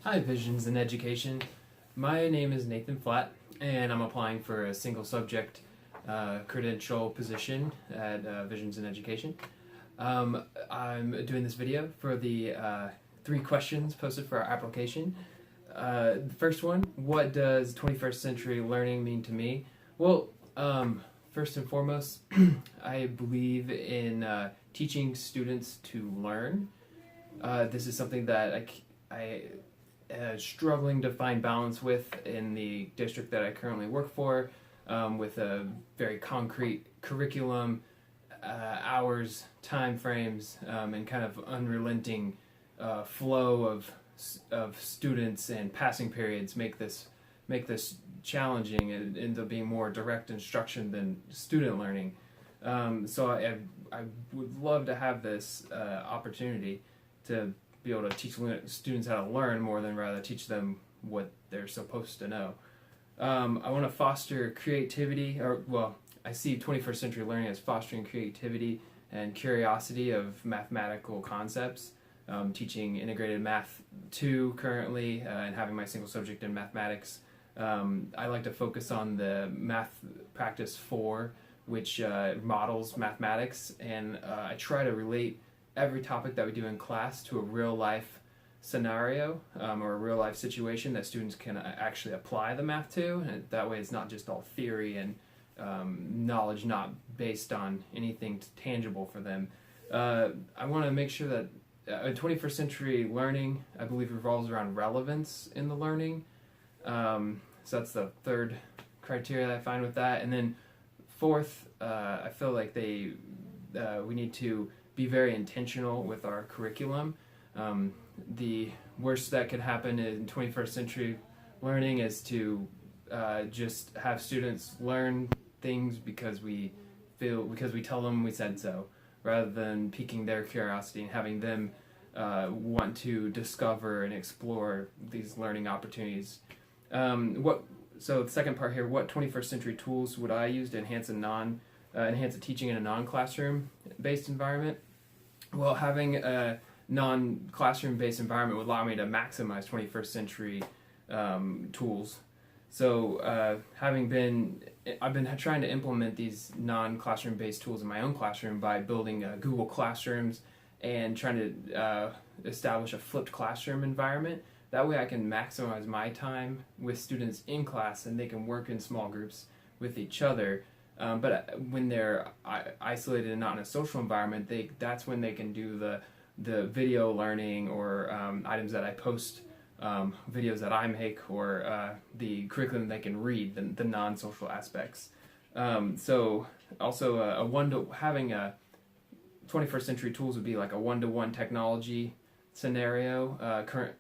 Hi, Visions in Education. My name is Nathan Flatt, and I'm applying for a single subject credential position at Visions in Education. I'm doing this video for the 3 questions posted for our application. The first one, what does 21st century learning mean to me? Well, first and foremost, I believe in teaching students to learn. This is something that I struggling to find balance with in the district that I currently work for, with a very concrete curriculum, hours, time frames, and kind of unrelenting flow of students and passing periods make this challenging. It ends up being more direct instruction than student learning. So I would love to have this opportunity to be able to teach students how to learn more than rather teach them what they're supposed to know. I want to foster creativity, I see 21st century learning as fostering creativity and curiosity of mathematical concepts. Teaching integrated math 2 currently, and having my single subject in mathematics. I like to focus on the math practice 4, which models mathematics, and I try to relate every topic that we do in class to a real life scenario, or a real life situation that students can actually apply the math to, and that way it's not just all theory and knowledge not based on anything tangible for them. I want to make sure that 21st century learning, I believe, revolves around relevance in the learning. So that's the third criteria that I find with that. And then fourth, I feel like we need to be very intentional with our curriculum. The worst that could happen in 21st century learning is to just have students learn things because we tell them we said so, rather than piquing their curiosity and having them want to discover and explore these learning opportunities. So the second part here, what 21st century tools would I use to enhance the teaching in a non-classroom based environment? Well, having a non-classroom based environment would allow me to maximize 21st century tools. So I've been trying to implement these non-classroom based tools in my own classroom by building Google Classrooms and trying to establish a flipped classroom environment. That way I can maximize my time with students in class, and they can work in small groups with each other. But when they're isolated and not in a social environment, that's when they can do the video learning, or items that I post, videos that I make, or the curriculum they can read, the non-social aspects. So also having a 21st century tools would be like a one-to-one technology scenario.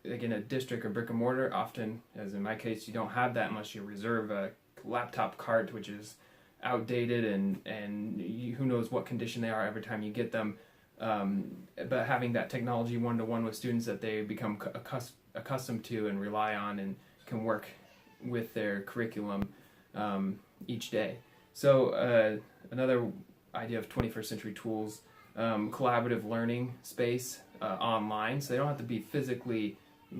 Like in a district or brick and mortar, often, as in my case, you don't have that unless you reserve a laptop cart, which is outdated and who knows what condition they are every time you get them. But having that technology one-to-one with students that they become accustomed to and rely on and can work with their curriculum each day. So another idea of 21st century tools, collaborative learning space online, so they don't have to be physically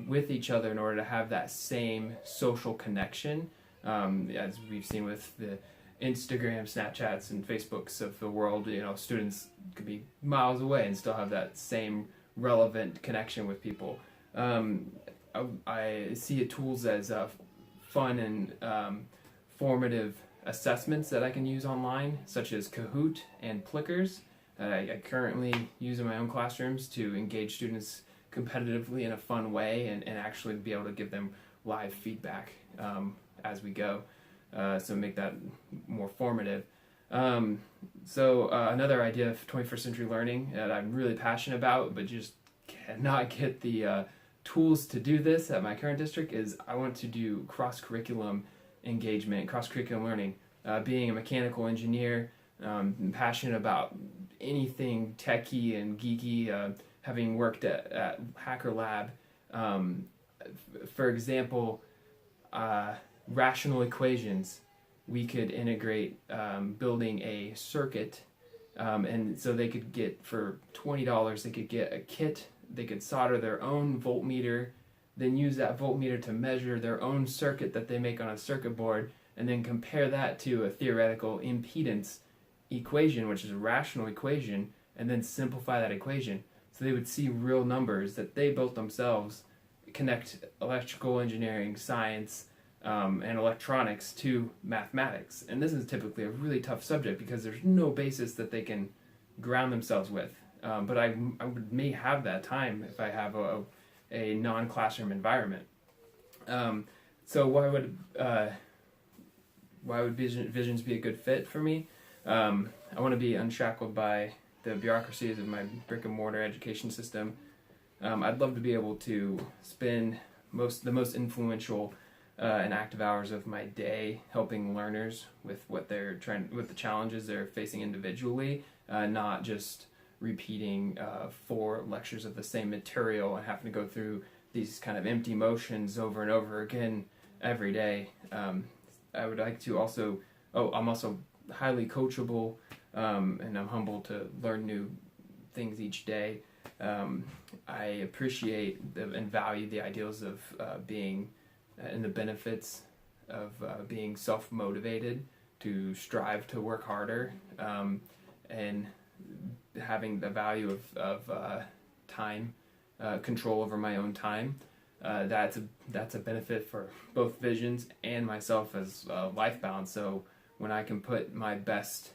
with each other in order to have that same social connection, as we've seen with the Instagram, Snapchats, and Facebooks of the world. Students could be miles away and still have that same relevant connection with people. I see tools as fun and formative assessments that I can use online, such as Kahoot and Plickers. I currently use in my own classrooms to engage students competitively in a fun way, and actually be able to give them live feedback as we go. So make that more formative. Another idea of 21st century learning that I'm really passionate about, but just cannot get the tools to do this at my current district, is I want to do cross-curriculum engagement, cross-curriculum learning. Being a mechanical engineer, I'm passionate about anything techie and geeky, having worked at Hacker Lab. For example, rational equations, we could integrate building a circuit, and so they could get, for $20, they could get a kit, they could solder their own voltmeter then use that voltmeter to measure their own circuit that they make on a circuit board, and then compare that to a theoretical impedance equation, which is a rational equation, and then simplify that equation. So they would see real numbers that they built themselves, connect electrical engineering, science, and electronics to mathematics. And this is typically a really tough subject because there's no basis that they can ground themselves with. But I may have that time if I have a non-classroom environment. So why would Visions be a good fit for me? I want to be unshackled by the bureaucracies of my brick and mortar education system. I'd love to be able to spend the most influential and active hours of my day helping learners with with the challenges they're facing individually, not just repeating 4 lectures of the same material and having to go through these kind of empty motions over and over again every day. I would like to also, I'm also highly coachable, and I'm humble to learn new things each day. I appreciate and value the ideals of being and the benefits of being self-motivated, to strive to work harder, and having the value of time, control over my own time. That's a benefit for both Visions and myself as life balance. So when I can put my best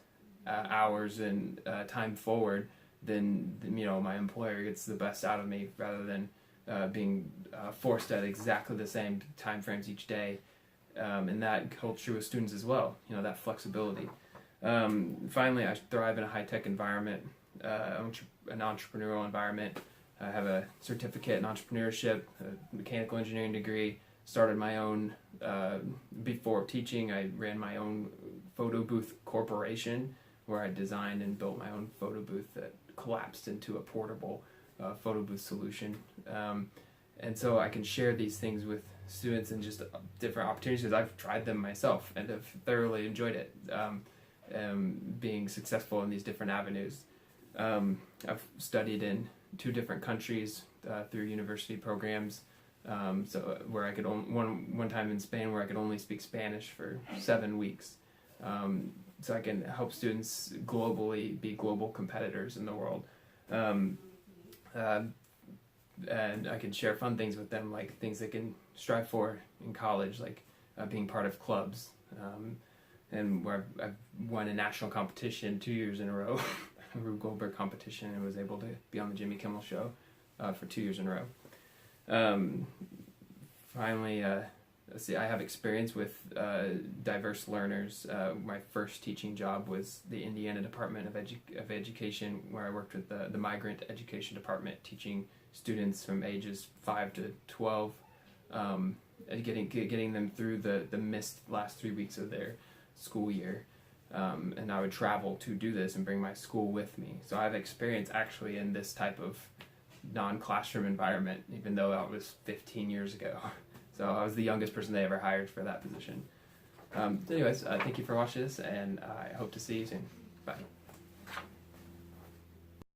hours and time forward, then my employer gets the best out of me rather than being forced at exactly the same time frames each day. And that holds true with students as well. That flexibility. Finally, I thrive in a high-tech environment, an entrepreneurial environment. I have a certificate in entrepreneurship, a mechanical engineering degree. Started my own, before teaching, I ran my own photo booth corporation where I designed and built my own photo booth that collapsed into a portable photo booth solution. And so I can share these things with students and just different opportunities because I've tried them myself and have thoroughly enjoyed it, being successful in these different avenues. I've studied in 2 different countries through university programs. So where I could one time in Spain where I could only speak Spanish for 7 weeks. So I can help students globally be global competitors in the world. And I can share fun things with them, like things they can strive for in college, like being part of clubs. And where I've won a national competition 2 years in a row, a Rube Goldberg competition, and was able to be on the Jimmy Kimmel Show for 2 years in a row. Finally, let's see, I have experience with diverse learners. My first teaching job was the Indiana Department of Education, where I worked with the Migrant Education Department, teaching students from ages 5 to 12, getting them through the missed last 3 weeks of their school year. And I would travel to do this and bring my school with me. So I have experience actually in this type of non-classroom environment, even though that was 15 years ago. So I was the youngest person they ever hired for that position. Anyways, thank you for watching this, and I hope to see you soon. Bye.